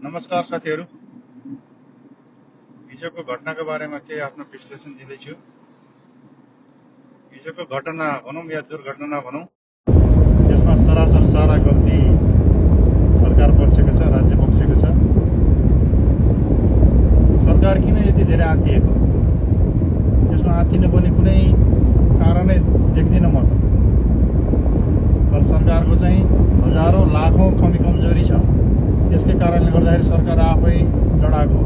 नमस्कार साथीहरू, हिजोको घटनाको बारेमा केही आफ्नो विश्लेषण दिँदैछु। हिजोको घटना भनौँ या दुर्घटना भनौँ, यसमा सरासर सारा गल्ती सरकार पक्षको छ, राज्य पक्षको छ। सरकार किन यति धेरै आत्तिएको, यसमा आत्तिनुपर्ने कुनै कारणै देख्दिनँ म त। तर सरकारको चाहिँ हजारौं लाखौं कमी कमजोरी छ। त्यसकै कारणले गर्दाखेरि सरकार आफै लडाको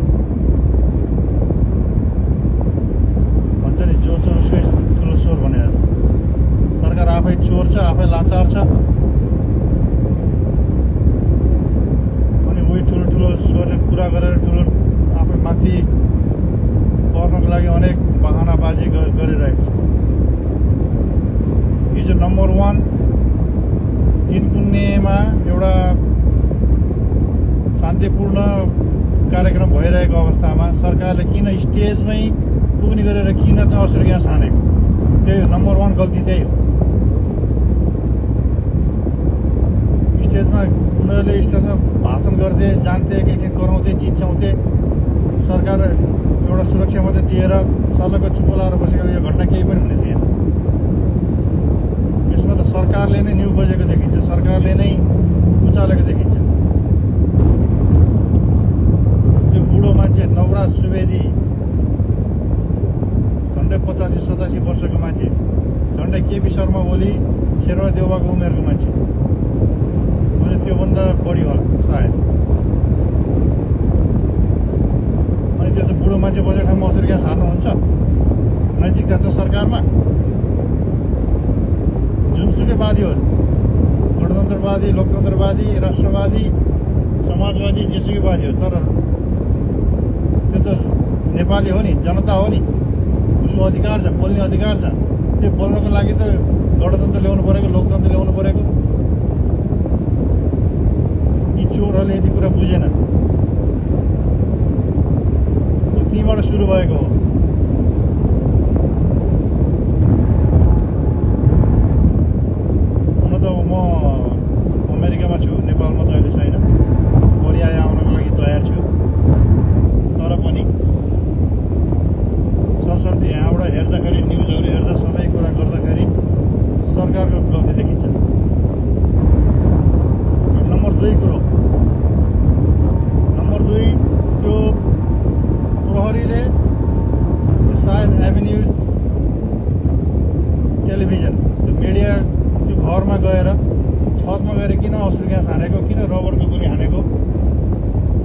भन्छ नि, जो चोर उसकै ठुलो चोर भने जस्तो। सरकार आफै चोर छ, आफै लाचार छ। अनि उही ठुलो चोरले कुरा गरेर ठुलो आफै माथि पर्नको लागि अनेक बहानाबाजी गरिरहेको छ। हिजो नम्बर 1 तिनकुन्नेमा एउटा शान्तिपूर्ण कार्यक्रम भइरहेको अवस्थामा सरकारले किन स्टेजमै पुग्ने गरेर किन चाहिँ असुर ग्यास हानेको, त्यही नम्बर 1 गल्ती त्यही हो। उनीहरूले स्टेजमा भाषण गर्थे, जान्थे, के गराउँथे, जिच्याउँथे। सरकार एउटा सुरक्षा मात्रै दिएर सल्लको चुप्पो लाएर बसेको, यो घटना केही पनि हुने थिएन। यसमा त सरकारले नै न्यु खोजेको देखिन्छ, सरकारले नै उचालेको देखिन्छ। बुढो मान्छे नवराज सुवेदी, झन्डै 85-87 वर्षको मान्छे, झन्डै केपी शर्मा ओली, शेरबहादुर देउवाको उमेरको मान्छे, अनि त्योभन्दा बढी होला सायद। अनि त्यो त बुढो मान्छे बसेको ठाउँमा असुर ग्यास हार्नुहुन्छ? नैतिकता छ सरकारमा? जुनसुकैवादी होस्, गणतन्त्रवादी, लोकतन्त्रवादी, राष्ट्रवादी, समाजवादी, जेसुकैवादी होस्, तर त्यो त नेपाली हो नि, जनता हो नि, उसको अधिकार छ, बोल्ने अधिकार छ। त्यो बोल्नको लागि त गणतन्त्र ल्याउनु परेको, लोकतन्त्र ल्याउनु परेको। यी चोरहरूले यति कुरा बुझेन। त्यहीँबाट सुरु भएको हो। हुन त म अमेरिकामा छु, नेपालमा त अहिले छैन। पर्याय आउनको लागि तयार छु। तर पनि सरसर्ती यहाँबाट हेर्दाखेरि, न्युजहरू हेर्दा, सबै कुरा गर्दाखेरि सरकारको गल्ती देखिन्छ। नम्बर 2 कुरो, नम्बर 2 त्यो प्रहरीले सायद एभेन्यूज टेलिभिजन, त्यो मिडिया, त्यो घरमा गएर, छतमा गएर किन असुर ग्यास हानेको, किन रबरको गोली हानेको,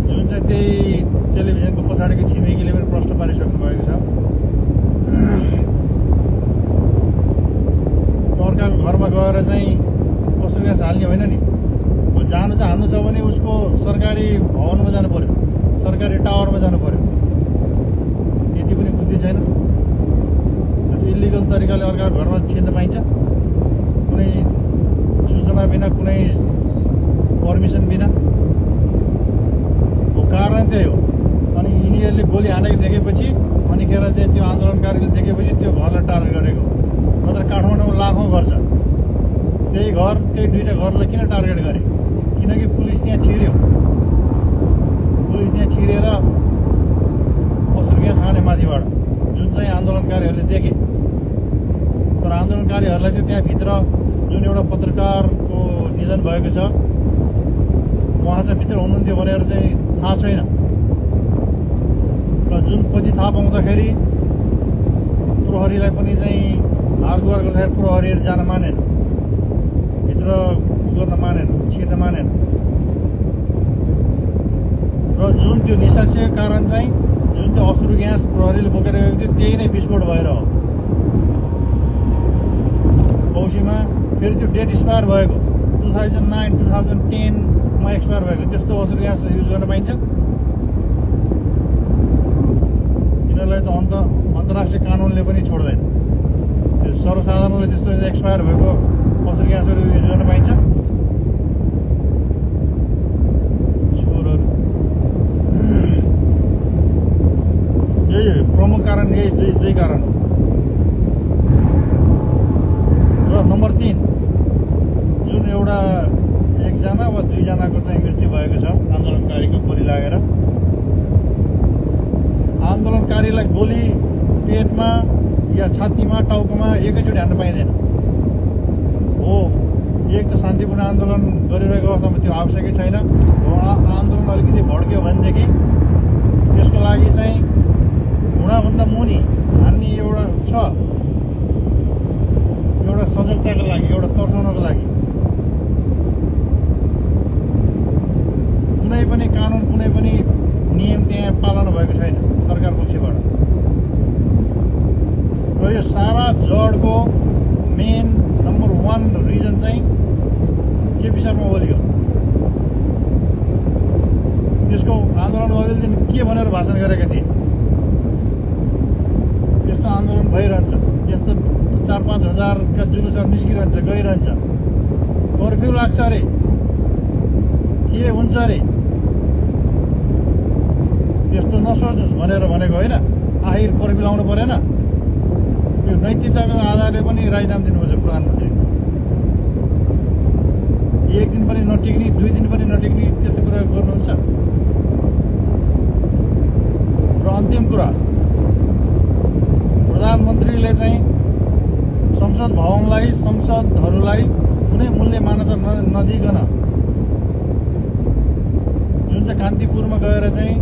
जुन चाहिँ त्यही टेलिभिजनको पछाडिको छिमेकीले पनि प्रश्न पारिसक्नु भएको छ। अर्काको घरमा गएर चाहिँ असुर ग्यास हाल्ने होइन नि। जानु चाहिँ हान्नु छ भने उसको सरकारी भवनमा जानु पर्यो, सरकारी टावरमा जानु पर्यो। यति पनि बुद्धि छैन। त्यो इलिगल तरिकाले अर्काको घरमा छिर्न पाइन्छ? कुनै सूचना बिना, कुनै पर्मिसन बिना? कारण त्यही हो। अनि यिनीहरूले गोली हानेको देखेपछि, अनिखेर चाहिँ त्यो आन्दोलनकारीले देखेपछि त्यो घरलाई टार्गेट गरेको। नत्र काठमाडौँमा लाखौँ घर छ, त्यही घर, त्यही 2टा घरलाई किन टार्गेट गरे? किनकि पुलिस त्यहाँ छिर्यो। पुलिस त्यहाँ छिरेर असुर ग्यास हाने माथिबाट, जुन चाहिँ आन्दोलनकारीहरूले देखे। तर आन्दोलनकारीहरूलाई चाहिँ त्यहाँभित्र जुन एउटा पत्रकारको निधन भएको छ, उहाँ चाहिँ भित्र हुनुहुन्थ्यो भनेर चाहिँ थाहा छैन। र जुन पछि थाहा पाउँदाखेरि प्रहरीलाई पनि चाहिँ हालगुहार गर्दाखेरि प्रहरीहरू जान मानेन, भित्र गर्न मानेन, छिर्न मानेन। र जुन त्यो निशाचीको कारण चाहिँ, जुन त्यो असुर ग्यास प्रहरीले बोकेर गएको थियो, त्यही नै विस्फोट भएर हो। औँसीमा फेरि त्यो डेट एक्सपायर भएको, 2009-2010 मा एक्सपायर भएको त्यस्तो असुर ग्यास युज गर्न पाइन्छ? यिनीहरूलाई त अन्तर्राष्ट्रिय कानुनले पनि छोड्दैन। त्यो सर्वसाधारणले त्यस्तो एक्सपायर भएको असुर ग्यासहरू युज गर्न पाइन्छ? चोरहरू। यही प्रमुख कारण, यही दुई कारण हो। र नम्बर 3, जुन एउटा एकजना वा दुईजना जनाको चाहिँ मृत्यु भएको छ आन्दोलनकारीको गोली लागेर। आन्दोलनकारीलाई गोली पेटमा या छातीमा टाउकोमा एकैचोटि हान्न पाइँदैन हो। एक त शान्तिपूर्ण आन्दोलन गरिरहेको अवस्थामा त्यो आवश्यकै छैन हो। आन्दोलन अलिकति भड्क्यो भनेदेखि त्यसको लागि चाहिँ घुँडाभन्दा मुनि हान्ने एउटा छ, एउटा सजगताको लागि, एउटा तर्साउनको लागि। कुनै पनि कानुन, कुनै पनि नियम त्यहाँ पालना भएको छैन सरकार पक्षबाट। र यो सारा जडको मेन नम्बर 1 रिजन चाहिँ केपी शर्मा ओली हो। त्यसको आन्दोलन ओलीले के भनेर भाषण गरेका थिए? यस्तो आन्दोलन भइरहन्छ, यस्तो 4-5 हजारका जुलुसहरू निस्किरहन्छ, गइरहन्छ, कर्फ्यू लाग्छ अरे, के हुन्छ अरे, त्यस्तो नसोच्नुहोस् भनेर भनेको होइन। आखिर कर्फ्यू लाउनु परेन? यो नैतिकताको आधारले पनि राजीनामा दिनुपर्छ प्रधानमन्त्री। एक दिन पनि नटिक्ने, 2 दिन पनि नटिक्ने, त्यस्तो कुरा गर्नुहुन्छ। र अन्तिम कुरा, प्रधानमन्त्रीले चाहिँ संसद भवनलाई, संसदहरूलाई कुनै मूल्य मान्यता नदिकन जुन चाहिँ कान्तिपुरमा गएर चाहिँ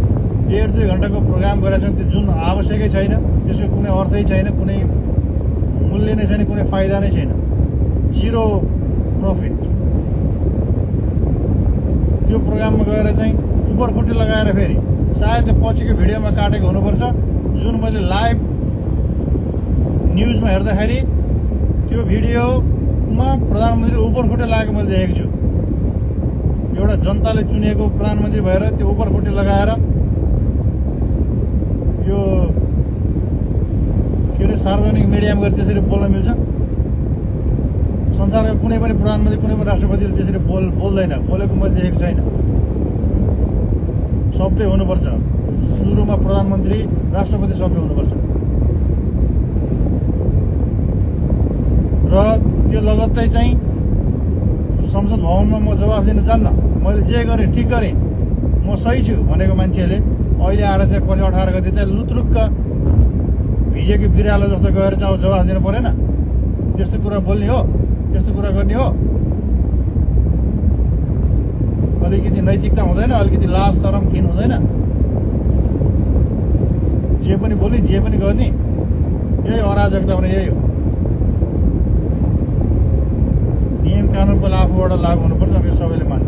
1.5-2 घण्टाको प्रोग्राम गरेका छन्, त्यो जुन आवश्यकै छैन, त्यसको कुनै अर्थै छैन, कुनै मूल्य नै छैन, कुनै फाइदा नै छैन, 0 प्रफिट। त्यो प्रोग्राममा गएर चाहिँ उपरखुट्टी लगाएर फेरि सायद पछिको भिडियोमा काटेको हुनुपर्छ, जुन मैले लाइभ न्युजमा हेर्दाखेरि त्यो भिडियोमा प्रधानमन्त्री उपरखुट्टी लगाएको मैले देखेको छु। एउटा जनताले चुनेको प्रधानमन्त्री भएर त्यो उपरखुट्टी लगाएर यो के अरे सार्वजनिक मिडियामा गएर त्यसरी बोल्न मिल्छ? संसारका कुनै पनि प्रधानमन्त्री, कुनै पनि राष्ट्रपतिले त्यसरी बोल्दैन, बोलेको मैले देखेको छैन। सबै हुनुपर्छ, सुरुमा प्रधानमन्त्री, राष्ट्रपति सबै हुनुपर्छ। र त्यो लगत्तै चाहिँ संसद भवनमा म जवाफ दिन जान्न, मैले जे गरेँ ठिक गरेँ, म सही छु भनेको मान्छेले अहिले आएर चाहिँ पछि 18 गते चाहिँ लुत्रुक्क भिजेको बिरालो जस्तो गएर चाहिँ जवाफ दिनु परेन? त्यस्तो कुरा बोल्ने हो? त्यस्तो कुरा गर्ने हो? अलिकति नैतिकता हुँदैन? अलिकति लाज शरम घिन हुँदैन? जे पनि बोल्ने, जे पनि गर्ने, यही अराजकता भने यही हो। नियम कानुन पहिला आफूबाट लागू हुनुपर्छ, अनि सबैले मान्छ।